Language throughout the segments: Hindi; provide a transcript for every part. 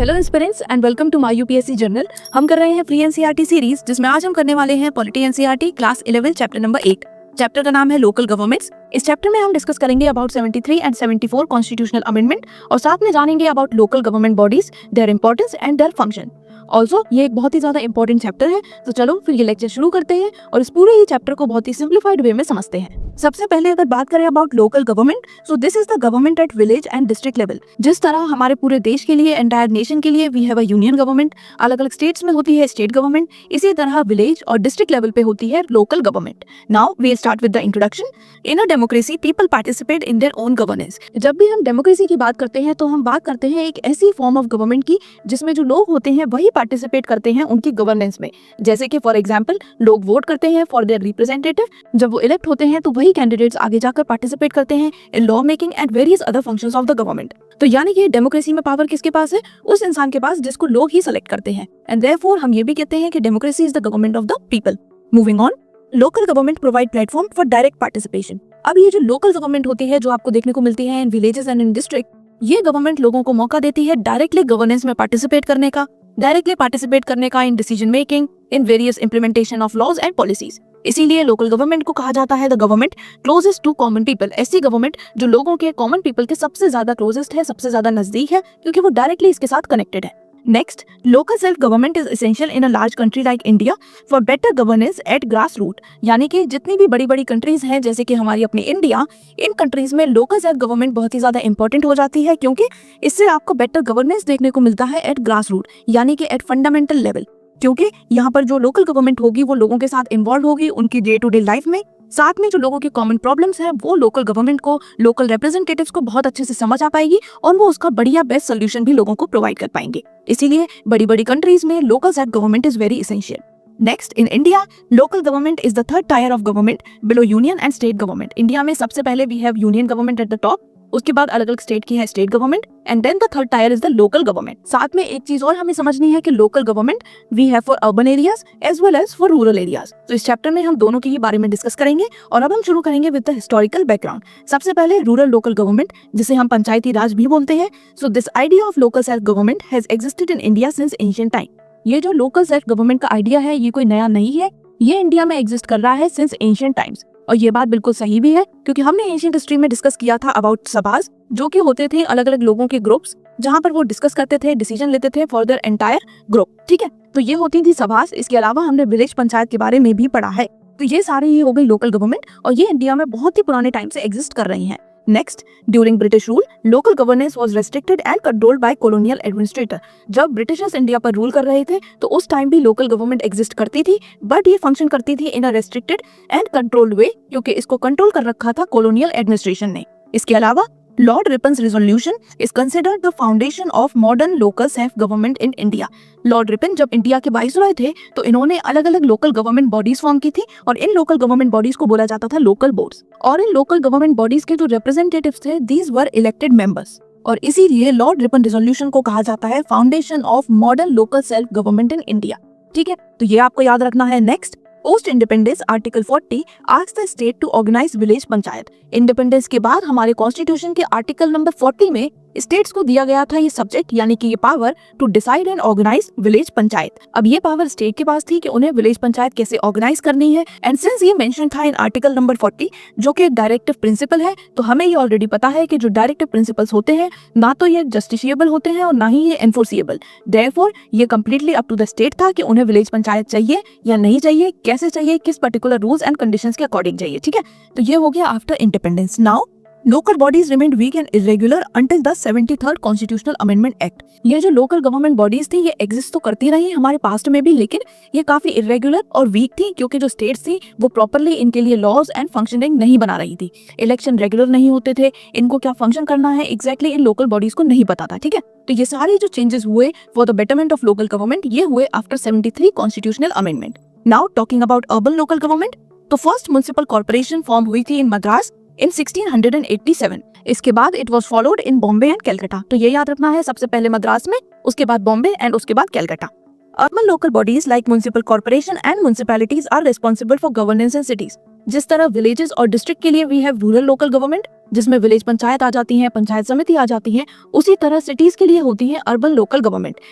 Hello aspirants and welcome to my UPSC journal. हम कर रहे हैं प्री एनसीईआरटी सीरीज, जिसमें आज हम करने वाले हैं polity NCERT class 11 chapter number 8। Chapter का नाम है लोकल गवर्नमेंट्स। इस चैप्टर में हम डिस्कस करेंगे अबाउट 73 एंड 74 कॉन्स्टिट्यूशनल अमेंडमेंट और साथ में जानेंगे about local government bodies, their importance and their function. Also ये एक बहुत ही ज्यादा इंपॉर्टेंट चैप्टर है, तो चलो फिर ये लेक्चर शुरू करते हैं और इस पूरे ही चैप्टर को बहुत ही सिंप्लीफाइड वे में समझते हैं। सबसे पहले अगर बात करें about local government, so this is the government at village and district level. जिस तरह हमारे पूरे देश के लिए, एंटायर नेशन के लिए we have a union government, अलग अलग स्टेट्स में होती है स्टेट गवर्नमेंट, इसी तरह विलेज और डिस्ट्रिक्ट लेवल पे होती है local government. Now we start with the introduction. In a democracy people participate in their own governance. जब भी हम डेमोक्रेसी की बात करते हैं तो हम बात करते हैं एक ऐसी फॉर्म ऑफ गवर्नमेंट की जिसमें जो लोग होते हैं वही पार्टिसिपेट करते हैं उनकी गवर्नेंस में। जैसे कि फॉर एग्जांपल लोग वोट करते हैं फॉर देयर रिप्रेजेंटेटिव, जब वो इलेक्ट होते हैं तो वही कैंडिडेट्स आगे जाकर पार्टिसिपेट करते हैं in law making and various other functions of the government. तो यानी कि डेमोक्रेसी में पावर किसके पास है? उस इंसान के पास जिसको लोग ही सेलेक्ट करते हैं। एंड देयरफॉर हम ये भी कहते हैं कि democracy is the government of the people. Moving on, local government provide platform for direct participation. अब ये जो लोकल गवर्नमेंट होती है जो आपको देखने को मिलती है in villages and in district, ये गवर्नमेंट लोगों को मौका देती है डायरेक्टली गवर्नेंस में पार्टिसिपेट करने का, in decision making, in various implementation of laws and policies. इसीलिए लोकल गवर्नमेंट को कहा जाता है the government closest to common people. ऐसी गवर्नमेंट जो लोगों के, कॉमन पीपल के सबसे ज्यादा क्लोजेस्ट है, सबसे ज्यादा नजदीक है, क्योंकि वो डायरेक्टली इसके साथ कनेक्टेड है। Next, local self government is essential in a large country like India for better governance at grass root. यानी कि जितनी भी बड़ी बड़ी कंट्रीज हैं जैसे कि हमारी अपनी इंडिया, इन कंट्रीज में लोकल सेल्फ गवर्नमेंट बहुत ही ज्यादा इंपॉर्टेंट हो जाती है, क्योंकि इससे आपको बेटर गवर्नेंस देखने को मिलता है एट ग्रास रूट, यानी कि एट फंडामेंटल लेवल। क्योंकि यहाँ पर जो लोकल गवर्नमेंट होगी वो लोगों के साथ इन्वॉल्व होगी उनकी डे टू डे लाइफ में, साथ में जो लोगों के कॉमन प्रॉब्लम्स हैं वो लोकल गवर्नमेंट को, लोकल रिप्रेजेंटेटिव्स को बहुत अच्छे से समझ आ पाएगी और वो उसका बढ़िया बेस्ट सोल्यूशन भी लोगों को प्रोवाइड कर पाएंगे। इसीलिए बड़ी बड़ी कंट्रीज में local self government is very essential. Next, in India local government is the third tier of government below union and state government. India में सबसे पहले we have union government at the top, उसके बाद अलग अलग स्टेट की है state government, and then the third tier is the local government. साथ में एक चीज और हमें समझनी है कि local government we have for urban areas as well as for rural areas. तो इस चैप्टर में हम दोनों के ही बारे में डिस्कस करेंगे और अब हम शुरू करेंगे विद द हिस्टोरिकल बैकग्राउंड। सबसे पहले रूरल लोकल गवर्नमेंट, जिसे हम पंचायती राज भी बोलते हैं। So this idea of local self government has existed in India since ancient time. ये जो लोकल सेल्फ गवर्नमेंट का आइडिया है ये कोई नया नहीं है, ये इंडिया में एग्जिस्ट कर रहा है सिंस एंशिएंट टाइम्स। और ये बात बिल्कुल सही भी है, क्योंकि हमने एंशिएंट हिस्ट्री में डिस्कस किया था अबाउट सभास, जो कि होते थे अलग अलग लोगों के ग्रुप्स, जहां पर वो डिस्कस करते थे, डिसीजन लेते थे फॉर देयर एंटायर ग्रुप। ठीक है, तो ये होती थी सभास। इसके अलावा हमने विलेज पंचायत के बारे में भी पढ़ा है। तो ये सारी ही हो गई लोकल गवर्नमेंट और ये इंडिया में बहुत ही पुराने टाइम से एग्जिस्ट कर रही हैं। Next, during British rule local governance was restricted and controlled by colonial administrator. जब ब्रिटिशर्स इंडिया पर रूल कर रहे थे तो उस टाइम भी लोकल गवर्नमेंट एग्जिस्ट करती थी, बट ये फंक्शन करती थी इन अ रेस्ट्रिक्टेड एंड कंट्रोल्ड वे, क्योंकि इसको कंट्रोल कर रखा था कॉलोनियल एडमिनिस्ट्रेशन ने। इसके अलावा Lord Ripon's resolution is considered the foundation of modern local self government in India. Lord Ripon जब इंडिया के वाइसरॉय थे तो इन्होंने अलग अलग लोकल गवर्नमेंट बॉडीज फॉर्म की थी और इन लोकल गवर्नमेंट बॉडीज को बोला जाता था लोकल बोर्ड्स। और इन लोकल गवर्नमेंट बॉडीज के जो रिप्रेजेंटेटिव्स थे दीज वर इलेक्टेड मेंबर्स, और इसीलिए लॉर्ड रिपन रेजोल्यूशन को कहा जाता है foundation of modern local self government in India. ठीक है, तो ये आपको याद रखना है। Next, post independence article 40 asks the state to organise village panchayat. Independence के बाद हमारे कॉन्स्टिट्यूशन के आर्टिकल नंबर 40 में स्टेट्स को दिया गया था ये सब्जेक्ट, यानी कि ये power to decide and organise village panchayat. अब ये पावर स्टेट के पास थी कि उन्हें विलेज पंचायत कैसे ऑर्गेनाइज करनी है। एंड सिंस ये मेंशन था इन आर्टिकल नंबर 40 जो कि डायरेक्टिव प्रिंसिपल है, तो हमें ये ऑलरेडी पता है कि जो डायरेक्टिव प्रिंसिपल्स होते हैं ना तो ये जस्टिशिएबल होते हैं और ना ही ये एनफोर्सिएबल। देयरफॉर ये completely up to the state था कि उन्हें विलेज पंचायत चाहिए या नहीं चाहिए, कैसे चाहिए, किस पर्टिकुलर रूल्स एंड कंडीशंस के अकॉर्डिंग चाहिए। ठीक है, तो ये हो गया after independence. Now local bodies remained weak and irregular until the 73rd constitutional amendment act. ये जो लोकल गवर्नमेंट बॉडीज थी ये एग्जिस्ट तो करती रही हमारे पास्ट में भी, लेकिन ये काफी इरेगुलर और वीक थी, क्योंकि जो स्टेट्स थी वो प्रॉपरली इनके लिए लॉज एंड फंक्शनिंग नहीं बना रही थी। इलेक्शन रेगुलर नहीं होते थे, इनको क्या फंक्शन करना है एग्जैक्टली इन लोकल बॉडीज को नहीं पता था। ठीक है, तो ये सारे जो चेंजेस हुए for the betterment of local government ये हुए after 73 constitutional amendment. Now talking about urban local government, तो फर्स्ट म्युनिसिपल कॉर्पोरेशन फॉर्म हुई थी इन मद्रास इन 1687। इसके बाद it was followed in Bombay and Calcutta. तो ये याद रखना है, सबसे पहले मद्रास में, उसके बाद बॉम्बे एंड उसके बाद Calcutta. Urban local bodies like municipal corporation and municipalities are responsible for governance in cities. जिस तरह विलेजेस और डिस्ट्रिक्ट के लिए we have rural local government, जिसमें विलेज पंचायत आ जाती है, पंचायत समिति आ जाती है, उसी तरह सिटीज के लिए होती है अर्बन लोकल गवर्नमेंट,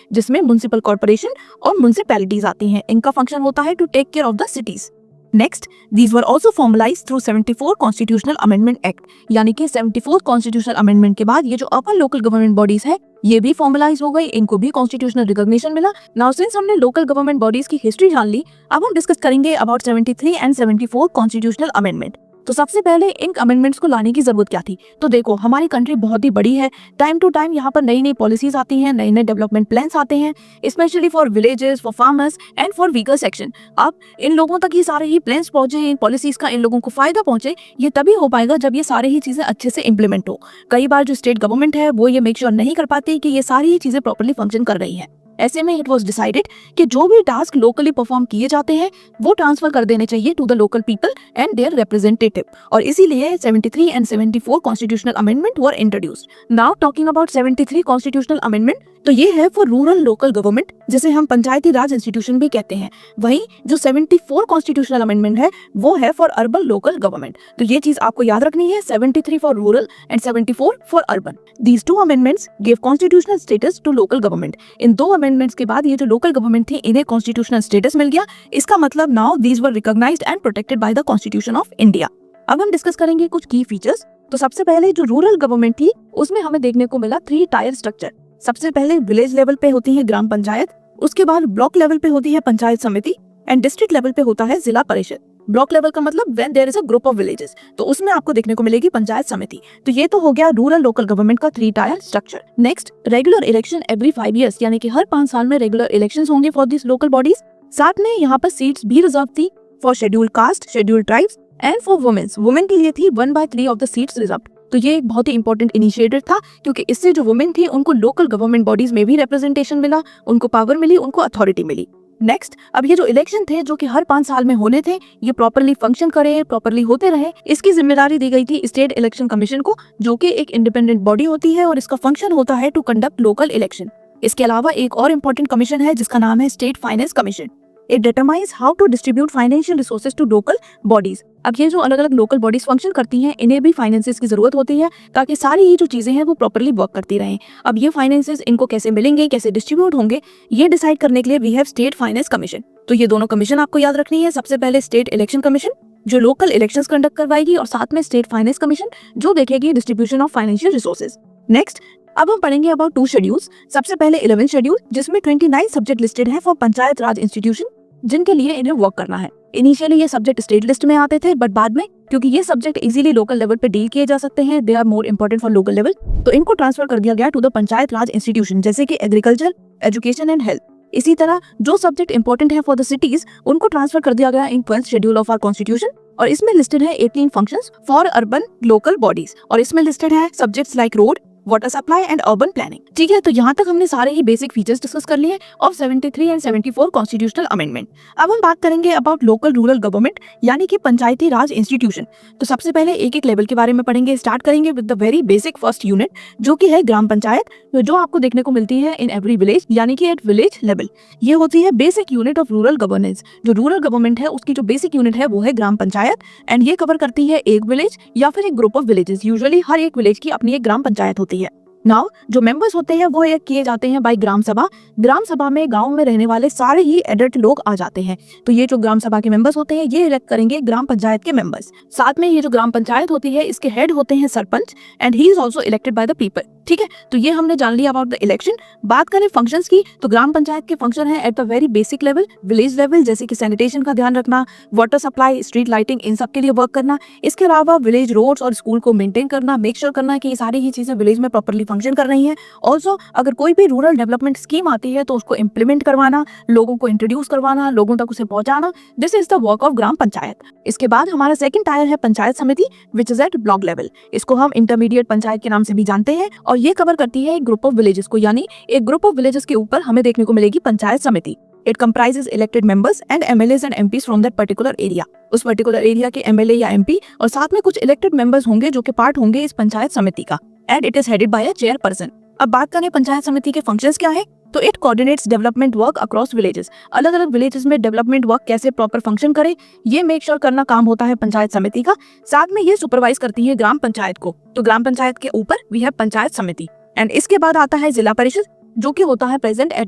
जिसमें म्युनिसिपल कॉर्पोरेशन और म्युनिसिपैलिटीज आती हैं। इनका फंक्शन होता है to take care of the cities. Next, these were also formalised through 74 constitutional amendment act, यानी कि 74 कॉन्स्टिट्यूशनल अमेंडमेंट के बाद ये जो अर्बन लोकल गवर्नमेंट बॉडीज है ये भी फॉर्मलाइज हो गई, इनको भी कॉन्स्टिट्यूशनल रिकॉग्निशन मिला। नाउ सिंस हमने लोकल गवर्नमेंट बॉडीज की हिस्ट्री जान ली, अब हम डिस्कस करेंगे अबाउट 73 एंड 74 कॉन्स्टिट्यूशनल अमेंडमेंट। तो सबसे पहले इन अमेंडमेंट्स को लाने की जरूरत क्या थी? तो देखो, हमारी कंट्री बहुत ही बड़ी है, टाइम टू टाइम यहाँ पर नई नई पॉलिसीज आती हैं, नए नए डेवलपमेंट प्लान्स आते हैं, specially for villages, for farmers and for weaker section. अब इन लोगों तक ये सारे ही प्लान्स पहुंचे, इन पॉलिसीज का इन लोगों को फायदा पहुंचे, ये तभी हो पाएगा जब ये सारी ही चीजें अच्छे से इंप्लीमेंट हो। कई बार जो स्टेट गवर्नमेंट है वो ये मेक श्योर नहीं कर पाती कि ये सारी ही चीजें प्रॉपर्ली फंक्शन कर रही हैं। ऐसे में इट वाज डिसाइडेड कि जो भी टास्क लोकली परफॉर्म किए जाते हैं वो ट्रांसफर कर देने चाहिए to the local people and their representative, और इसीलिए 73 and 74 constitutional amendment were introduced. Now talking about 73 constitutional amendment, तो ये है फॉर रूरल लोकल गवर्नमेंट, जिसे हम पंचायती राज इंस्टीट्यूशन भी कहते हैं। वहीं जो 74 कॉन्स्टिट्यूशनल अमेंडमेंट है वो है फॉर अर्बन लोकल गवर्नमेंट। तो ये चीज आपको याद रखनी है, 73 for rural and 74 for urban. These two amendments give constitutional status to local government. इन दो अमेंडमेंट्स के बाद ये जो लोकल गवर्नमेंट थी इन्हें कॉन्स्टिट्यूशनल स्टेटस मिल गया। इसका मतलब now these were recognised and protected by the constitution of India. अब हम डिस्कस करेंगे कुछ की फीचर्स। तो सबसे पहले जो रूरल गवर्नमेंट थी उसमें हमें देखने को मिला 3 टायर स्ट्रक्चर। सबसे पहले विलेज लेवल पे होती है ग्राम पंचायत, उसके बाद ब्लॉक लेवल पे होती है पंचायत समिति, एंड डिस्ट्रिक्ट लेवल पे होता है जिला परिषद। ब्लॉक लेवल का मतलब when there is a group of villages, तो उसमें आपको देखने को मिलेगी पंचायत समिति। तो ये तो हो गया रूरल लोकल गवर्नमेंट का 3 tier structure. Next, regular election every 5 years, यानी कि हर 5 साल में रेगुलर इलेक्शंस होंगे फॉर दिस लोकल बॉडीज। साथ में यहाँ पर सीट्स भी रिजर्व थी for scheduled caste, scheduled tribes and for womens. Women के लिए थी 1/3 ऑफ द सीट्स रिजर्व। तो ये एक बहुत ही इंपॉर्टेंट इनिशिएटिव था, क्योंकि इससे जो वुमेन थी उनको लोकल गवर्नमेंट बॉडीज में भी रिप्रेजेंटेशन मिला, उनको पावर मिली, उनको अथॉरिटी मिली। नेक्स्ट, अब ये जो इलेक्शन थे जो कि हर 5 साल में होने थे, ये प्रॉपर्ली फंक्शन करे, प्रॉपर्ली होते रहे, इसकी जिम्मेदारी दी गई थी स्टेट इलेक्शन कमीशन को, जो कि एक इंडिपेंडेंट बॉडी होती है और इसका फंक्शन होता है टू कंडक्ट लोकल इलेक्शन। इसके अलावा एक और इम्पोर्टेंट कमीशन है जिसका नाम है state finance commission. It determines how to distribute financial resources to local bodies. अब ये जो अलग अलग लोकल बॉडीज फंक्शन करती हैं इन्हें भी फाइनेंसेस की जरूरत होती है ताकि सारी ये जो चीजें हैं वो प्रॉपर्ली वर्क करती रहें। अब ये फाइनेंसेस इनको कैसे मिलेंगे, कैसे डिस्ट्रीब्यूट होंगे, ये डिसाइड करने के लिए we have state finance commission. तो ये दोनों कमीशन आपको याद रखनी है। सबसे पहले स्टेट इलेक्शन कमीशन जो लोकल इलेक्शंस कंडक्ट करवाएगी, और साथ में स्टेट फाइनेंस कमीशन जो देखेगी distribution of financial resources. Next, अब हम पढ़ेंगे अबाउट 2 शेड्यूल्स। सबसे पहले 11 शेड्यूल जिसमें 29 सब्जेक्ट लिस्टेड है फॉर पंचायत राज इंस्टीट्यूशन, जिनके लिए इन्हें वर्क करना है। इनिशियली ये सब्जेक्ट स्टेट लिस्ट में आते थे, बट बाद में क्योंकि ये सब्जेक्ट इजीली लोकल लेवल पे डील किए जा सकते हैं, they are more important for local level, तो इनको ट्रांसफर कर दिया गया to the panchayat raj institution, जैसे कि एग्रीकल्चर, एजुकेशन एंड हेल्थ। इसी तरह जो सब्जेक्ट इंपॉर्टेंट है फॉर द सिटीज उनको ट्रांसफर कर दिया गया in 12th schedule of our constitution, और इसमें लिस्टेड है 18 functions for urban local bodies, और इसमें लिस्टेड है subjects like road, water supply and urban planning. ठीक है, तो यहाँ तक हमने सारे ही बेसिक फीचर्स डिस्कस कर लिए ऑफ 73 एंड 74 कॉन्स्टिट्यूशनल अमेंडमेंट। अब हम बात करेंगे अबाउट लोकल रूरल गवर्नमेंट, यानी कि पंचायती राज इंस्टीट्यूशन। तो सबसे पहले एक एक लेवल के बारे में पढ़ेंगे। स्टार्ट करेंगे with the very basic first unit जो कि है ग्राम पंचायत, जो आपको देखने को मिलती है इन एवरी विलेज, यानी कि एट विलेज लेवल। ये होती है basic unit of rural governance. जो रूरल गवर्नमेंट है उसकी जो बेसिक यूनिट है वो है ग्राम पंचायत, एंड ये कवर करती है एक विलेज या फिर एक ग्रुप ऑफ विलेजेस। यूजुअली हर एक विलेज की अपनी एक ग्राम पंचायत होती है। नाउ जो मेंबर्स होते हैं वो एक किए जाते हैं बाय ग्राम सभा। ग्राम सभा में गांव में रहने वाले सारे ही एडल्ट लोग आ जाते हैं, तो ये जो ग्राम सभा के मेंबर्स होते हैं ये इलेक्ट करेंगे ग्राम पंचायत के मेंबर्स। साथ में ये जो ग्राम पंचायत होती है इसके हेड होते हैं sarpanch, and he is also elected by the people. ठीक है, तो ये हमने जान लिया अबाउट द इलेक्शन। बात करें फंक्शंस की, तो ग्राम पंचायत के फंक्शन है at the very basic level, village level, जैसे कि सैनिटेशन का ध्यान रखना, वाटर सप्लाई, स्ट्रीट लाइटिंग, इन सब के लिए वर्क करना। इसके अलावा विलेज रोड्स और स्कूल को मेंटेन करना, मेक श्योर करना कि ये सारी ही चीजें विलेज में प्रॉपर्ली फंक्शन कर रही हैं। ऑल्सो अगर कोई भी रूरल डेवलपमेंट स्कीम आती है तो उसको इम्प्लीमेंट करवाना, लोगों को इंट्रोड्यूस करवाना, लोगों तक उसे पहुंचाना, this is the work of gram panchayat. इसके बाद हमारा सेकंड टायर है panchayat samiti, which is at block level. इसको हम इंटरमीडिएट पंचायत के नाम से भी जानते हैं, और ये कवर करती है एक ग्रुप ऑफ विलेजेस को, यानी एक ग्रुप ऑफ विलेजेस के ऊपर हमें देखने को मिलेगी panchayat samiti. It comprises elected members and MLAs and MPs from that particular area. उस पर्टिकुलर एरिया के एमएलए या एमपी और साथ में कुछ इलेक्टेड मेंबर्स होंगे जो कि पार्ट होंगे इस पंचायत समिति का, and it is headed by a chairperson. अब बात करें पंचायत समिति के फंक्शंस क्या है, तो it coordinates development work across villages. अलग अलग विलेजेस में डेवलपमेंट वर्क कैसे प्रॉपर फंक्शन करे ये मेक श्योर करना काम होता है पंचायत समिति का। साथ में ये सुपरवाइज करती है ग्राम पंचायत को। तो ग्राम पंचायत के ऊपर वी हैव पंचायत समिति एंड इसके बाद आता है जिला परिषद जो कि होता है प्रेजेंट एट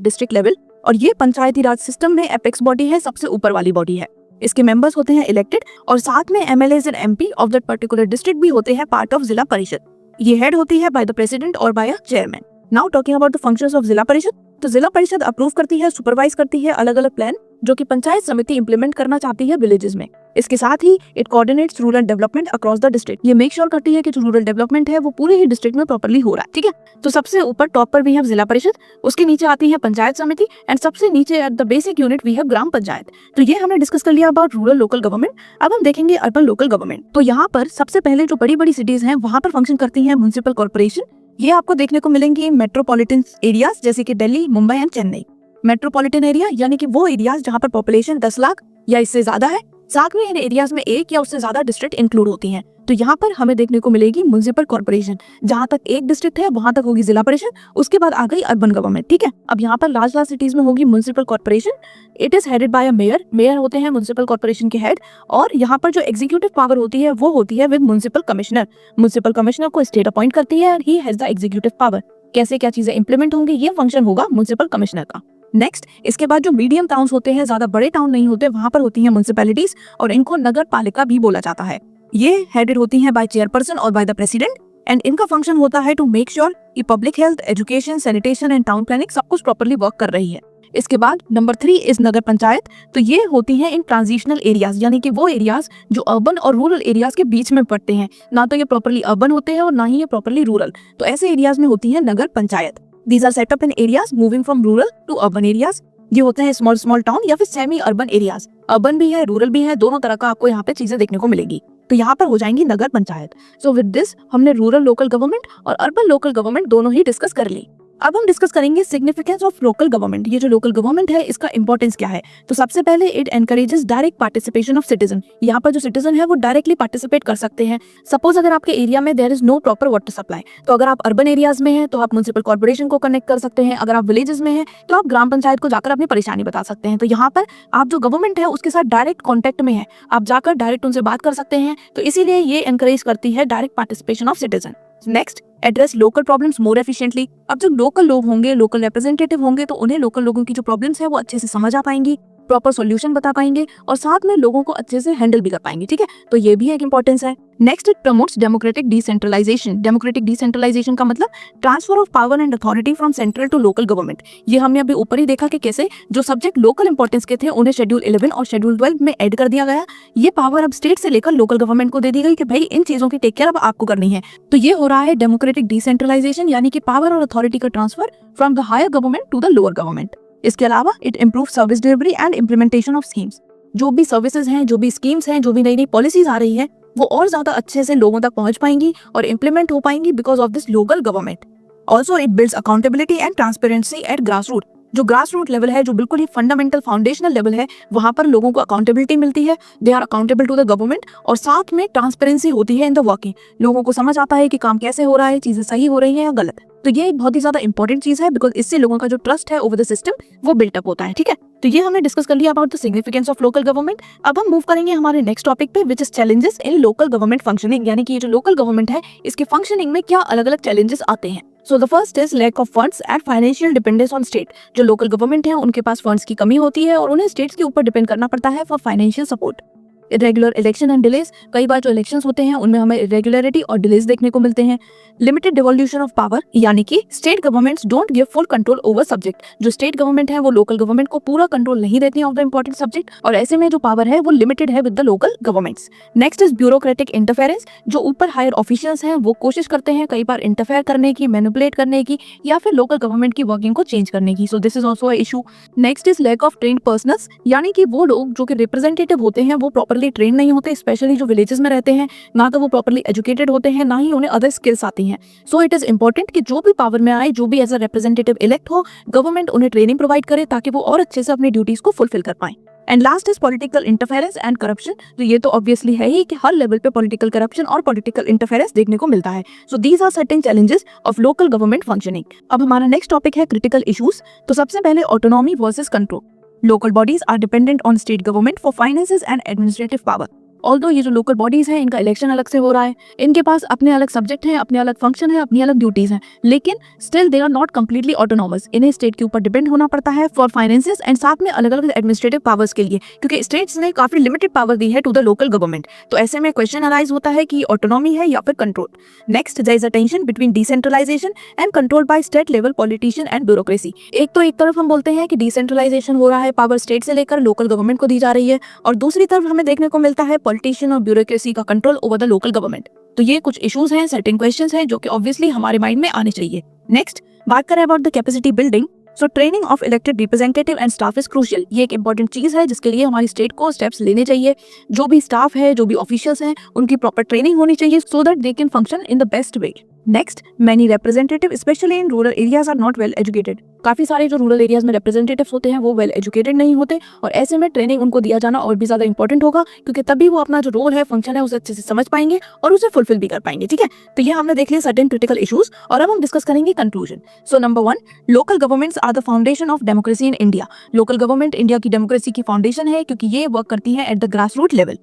डिस्ट्रिक्ट लेवल और ये पंचायती राज सिस्टम में एपेक्स बॉडी है, सबसे ऊपर वाली बॉडी है। इसके मेंबर्स होते हैं इलेक्टेड और साथ में MLAs and MP of that particular district भी होते हैं पार्ट ऑफ जिला परिषद। ये हेड होती है बाय द प्रेसिडेंट और by a chairman. Now talking about the functions of zila parishad, तो जिला परिषद अप्रूव करती है, सुपरवाइज करती है अलग अलग प्लान जो कि पंचायत समिति इंप्लीमेंट करना चाहती है विलेजेस में। इसके साथ ही it coordinates rural development across the district. ये मेक श्योर करती है कि जो रूरल डेवलपमेंट है वो पूरे ही डिस्ट्रिक्ट में प्रॉपर्ली हो रहा है, ठीक है। तो सबसे ऊपर टॉप पर भी है जिला परिषद, उसके नीचे आती है पंचायत समिति एंड सबसे नीचे at the basic unit we have gram panchayat. तो ये हमने डिस्कस कर लिया अबाउट रूरल लोकल गवर्नमेंट। अब हम देखेंगे अर्बन लोकल गवर्नमेंट। तो यहाँ पर सबसे पहले जो बड़ी बड़ी सिटीज हैं वहाँ पर फंक्शन करती है म्युनिसिपल कॉर्पोरेशन। ये आपको देखने को मिलेंगी मेट्रोपॉलिटन एरियाज जैसे कि Delhi, Mumbai and Chennai. Metropolitan area यानी कि वो एरियाज जहाँ पर पॉपुलेशन 10 लाख या इससे ज्यादा है, साथ में इन एरियाज में एक या उससे ज्यादा डिस्ट्रिक्ट इंक्लूड होती हैं। तो यहाँ पर हमें देखने को मिलेगी म्युनिसिपल कॉर्पोरेशन। जहाँ तक एक डिस्ट्रिक्ट है वहां तक होगी जिला परिषद, उसके बाद आ गई अर्बन गवर्नमेंट, ठीक है। अब यहाँ पर लार्ज सिटीज में होगी municipal corporation. It is headed by a mayor. Mayor होते हैं म्युनिसिपल कॉर्पोरेशन के हेड और यहाँ पर जो एग्जीक्यूटिव पावर होती है वो होती है with municipal commissioner. Municipal commissioner को स्टेट अपॉइंट करती है और he has the executive power. कैसे क्या चीजें इंप्लीमेंट होंगी ये फंक्शन होगा म्युनिसिपल कमिश्नर का। नेक्स्ट, इसके बाद जो मीडियम टाउन्स होते हैं, ज्यादा बड़े टाउन नहीं होते, वहां पर होती हैं म्युनिसिपैलिटीज और इनको नगर पालिका भी बोला जाता है। ये हेडेड होती हैं बाय चेयरपर्सन और बाय द प्रेसिडेंट एंड इनका फंक्शन होता है टू मेक श्योर कि public health, education, sanitation and town planning सब कुछ प्रॉपर्ली वर्क कर रही है। इसके बाद नंबर 3 इज नगर पंचायत। तो ये होती हैं इन ट्रांजिशनल एरियाज यानी कि वो एरियाज जो अर्बन और रूरल एरियाज के बीच में पड़ते हैं। ना तो ये प्रॉपर्ली अर्बन होते हैं और ना ही ये प्रॉपर्ली रूरल। तो ऐसे एरियाज में होती है nagar panchayat. These are set up in areas moving from rural to urban areas. ये होते हैं स्मॉल स्मॉल टाउन या फिर सेमी अर्बन एरियाज। अर्बन भी है, रूरल भी है, दोनों तरह का आपको यहाँ पे चीजें देखने को मिलेगी। तो यहाँ पर हो जाएंगी नगर पंचायत। सो विद दिस हमने रूरल लोकल गवर्नमेंट और अर्बन लोकल गवर्नमेंट दोनों ही डिस्कस कर ली। अब हम डिस्कस करेंगे सिग्निफिकेंस ऑफ लोकल गवर्नमेंट। ये जो लोकल गवर्नमेंट है इसका इंपॉर्टेंस क्या है। तो सबसे पहले it encourages direct participation of citizen. यहाँ पर जो सिटीजन है वो डायरेक्टली पार्टिसिपेट कर सकते हैं। सपोज अगर आपके एरिया में there is no proper water supply, तो अगर आप अर्बन एरियाज में हैं तो आप म्युनिसिपल कॉर्पोरेशन को कनेक्ट कर सकते हैं। अगर आप विलेजेस में हैं तो आप ग्राम पंचायत को जाकर अपनी परेशानी बता सकते हैं। तो यहाँ पर आप जो गवर्नमेंट है उसके साथ डायरेक्ट कॉन्टेक्ट में है, आप जाकर डायरेक्ट उनसे बात कर सकते हैं। तो इसीलिए ये एनकरेज करती है direct participation of citizen. Next, address local problems more efficiently. अब जो लोकल लोग होंगे, लोकल रिप्रेजेंटेटिव होंगे, तो उन्हें लोकल लोगों की जो प्रॉब्लम्स है वो अच्छे से समझ आ पाएंगी, प्रॉपर सॉल्यूशन बता पाएंगे और साथ में लोगों को अच्छे से हैंडल भी कर पाएंगे, ठीक है। तो ये भी एक इंपॉर्टेंस है। Next, it promotes democratic decentralisation. Democratic decentralisation का मतलब transfer of power and authority from central to local government. ये हमने अभी ऊपर ही देखा कि कैसे जो सब्जेक्ट लोकल इंपॉर्टेंस के थे उन्हें शेड्यूल 11 और शेड्यूल 12 में ऐड कर दिया गया। ये पावर अब स्टेट से लेकर लोकल गवर्नमेंट को दे दी गई कि भाई इन चीजों की टेक केयर अब आपको करनी है। तो ये हो रहा है डेमोक्रेटिक डिसेंट्रलाइजेशन यानी कि पावर और अथॉरिटी का transfer from the higher government to the lower government. इसके अलावा it improve service delivery and implementation of schemes. जो भी सर्विसेज हैं, जो भी स्कीम्स हैं, जो भी नई नई पॉलिसीज आ रही है वो और ज्यादा अच्छे से लोगों तक पहुंच पाएंगी और इम्प्लीमेंट हो पाएंगी because of this local government. Also it builds accountability and transparency at grass root. जो ग्रास रूट लेवल है, जो बिल्कुल ही फंडामेंटल फाउंडेशनल लेवल है, वहां पर लोगों को अकाउंटेबिलिटी मिलती है। They are accountable to the government और साथ में ट्रांसपेरेंसी होती है इन द वर्किंग। लोगों को समझ आता है कि काम कैसे हो रहा है, चीजें सही हो रही है या गलत। तो ये एक बहुत ही ज्यादा इंपॉर्टेंट चीज है बिकॉज इससे लोगों का जो ट्रस्ट है ओवर द सिस्टम वो बिल्टअप होता है, ठीक है। तो ये हमने डिस्कस कर लिया about the significance of local government. अब हम मूव करेंगे हमारे नेक्स्ट टॉपिक पे which is challenges in local government functioning. यानी कि ये जो लोकल गवर्नमेंट है इसके फंक्शनिंग में क्या अलग अलग चैलेंजेस आते हैं। So the first is lack of funds and financial dependence on state. जो लोकल गवर्नमेंट है उनके पास फंड्स की कमी होती है और उन्हें स्टेट्स के ऊपर डिपेंड करना पड़ता है for financial support. Irregular election and delays. कई बार जो इलेक्शंस होते हैं उनमें हमें इरेगुलरिटी और डिलेज देखने को मिलते हैं। लिमिटेड डिवोल्यूशन ऑफ पावर यानी कि state governments don't give full control over subject. जो स्टेट गवर्नमेंट है वो लोकल गवर्नमेंट को पूरा कंट्रोल नहीं देती है ऑफ द इंपॉर्टेंट सब्जेक्ट और ऐसे में जो पावर है वो लिमिटेड है with the local governments. Next is bureaucratic interference. जो ऊपर हायर ऑफिशियल्स हैं वो कोशिश करते हैं कई बार इंटरफेयर करने की, मैनिपुलेट करने की या फिर लोकल गवर्नमेंट की वर्किंग को चेंज करने की। So this is also a issue. Next is lack of trained personnels यानी कि वो लोग जो कि रिप्रेजेंटेटिव होते हैं वो प्रॉपर्ली ट्रेन नहीं होते, स्पेशली जो विलेजेस में रहते हैं। ना तो वो प्रॉपर्ली एजुकेटेड होते हैं, ना ही उन्हें अदर स्किल्स आती हैं। सो इट इज इंपॉर्टेंट कि जो भी पावर में आए, जो भी एज अ रिप्रेजेंटेटिव इलेक्ट हो, गवर्नमेंट उन्हें ट्रेनिंग प्रोवाइड करे ताकि वो और अच्छे से अपनी ड्यूटीज को फुलफिल कर पाए। And last is political interference and corruption. तो ये तो ऑब्वियसली है ही कि हर लेवल पे पॉलिटिकल करप्शन और पॉलिटिकल इंटरफेरेंस देखने को मिलता है। So these are certain challenges of local government functioning. अब हमारा नेक्स्ट टॉपिक है क्रिटिकल इश्यूज। तो सबसे पहले autonomy versus control. Local bodies are dependent on state government for finances and administrative power. Although ये जो लोकल बॉडीज हैं इनका इलेक्शन अलग से हो रहा है, इनके पास अपने अलग सब्जेक्ट हैं, अपने अलग फंक्शन है, अपनी अलग ड्यूटीज हैं, लेकिन still they are not completely autonomous. इन्हें स्टेट के ऊपर डिपेंड होना पड़ता है फॉर फाइनेंसेस एंड साथ में अलग अलग एडमिनिस्ट्रेटिव पावर्स के लिए, क्योंकि स्टेट्स ने काफी लिमिटेड पावर दी है टू द लोकल गवर्नमेंट। तो ऐसे में क्वेश्चन अराइज होता है कि ऑटोनॉमी है या फिर control. Next, there is a tension between decentralisation and control by state level politician and bureaucracy. एक तरफ हम बोलते हैं कि डिसेंट्रलाइजेशन हो रहा है, पावर स्टेट से लेकर लोकल गवर्नमेंट को दी जा रही है, और दूसरी तरफ हमें देखने को मिलता है पॉलिटिशियन और ब्यूरोक्रेसी का control over the local government. तो ये कुछ इश्यूज हैं, सर्टेन क्वेश्चंस हैं जो कि ऑब्वियसली हमारे माइंड में आने चाहिए। नेक्स्ट, बात करें about the capacity building. So training of elected representative and staff is crucial. ये एक इंपॉर्टेंट चीज है जिसके लिए हमारी स्टेट को स्टेप्स लेने चाहिए। जो भी स्टाफ है, जो भी ऑफिशियल्स हैं, उनकी प्रॉपर ट्रेनिंग होनी चाहिए so that they can function in the best way. Next, many representative specially in rural areas are not well educated. काफी सारे जो रूरल एरियाज में रिप्रेजेंटेटिव्स होते हैं वो वेल एजुकेटेड नहीं होते, और ऐसे में ट्रेनिंग उनको दिया जाना और भी ज्यादा इंपॉर्टेंट होगा, क्योंकि तभी वो अपना जो रोल है, फंक्शन है, उसे अच्छे से समझ पाएंगे और उसे फुलफिल भी कर पाएंगे। ठीक है, तो ये हमने देख लिया सर्टेन क्रिटिकल इश्यूज, और अब हम डिस्कस करेंगे conclusion. So number 1, local governments are the foundation of democracy in India. Local government India की डेमोक्रेसी की फाउंडेशन है, क्योंकि ये वर्क करती है at the grass root level.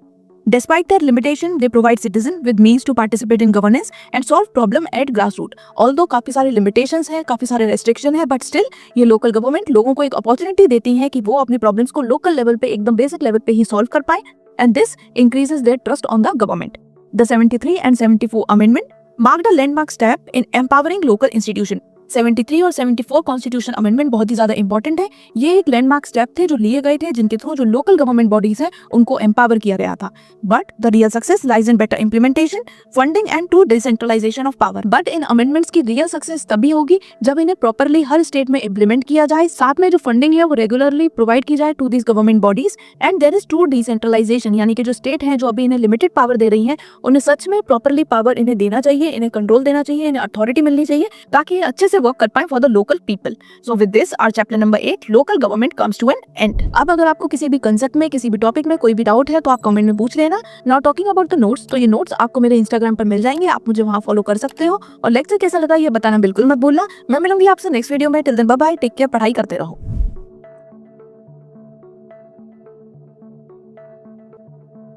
Despite their limitation, they provide citizens with means to participate in governance and solve problem at grassroots. Although काफी सारे limitations हैं, काफी सारे restriction हैं, but still ये local government लोगों को एक opportunity देती है कि वो अपनी problems को local level पे, एकदम basic level पे ही solve कर पाएं, and this increases their trust on the government. The 73 and 74 amendment marked a landmark step in empowering local institutions. 73 और 74 कॉन्स्टिट्यूशन अमेंडमेंट बहुत ही ज्यादा इंपॉर्टेंट है। ये एक लैंडमार्क स्टेप थे जो लिए गए थे, जिनके थ्रू जो लोकल गवर्नमेंट बॉडीज हैं उनको एम्पावर किया गया था। But the real success lies in better implementation, funding and to decentralisation of power. But इन अमेंडमेंट्स की रियल सक्सेस तभी होगी जब इन्हें प्रॉपरली हर स्टेट में इम्प्लीमेंट किया जाए, साथ में जो फंडिंग है वो रेगुलरली प्रोवाइड की जाए to this government bodies, and there is true decentralisation, यानी कि जो स्टेट है जो अभी इन्हें लिमिटेड पावर दे रही है उन्हें सच में प्रॉपरली पावर इन्हें देना चाहिए, इन्हें कंट्रोल देना चाहिए, इन्हें अथॉरिटी मिलनी चाहिए, ताकि ये अच्छे से वर्क कर पाए for the local people. So with this, our chapter number 8, local government comes to an end. अब अगर आपको किसी भी कंसेप्ट में, किसी भी टॉपिक में कोई भी डाउट है तो आप कमेंट में पूछ लेना। Now talking about the notes, तो ये नोट्स आपको मेरे इंस्टाग्राम पर मिल जाएंगे, आप मुझे वहां फॉलो कर सकते हो, और लेक्चर कैसा लगा ये बताना बिल्कुल मत भूलना। मैं मिलूंगी आपसे नेक्स्ट वीडियो में। Till then bye bye, take care, पढ़ाई करते रहो।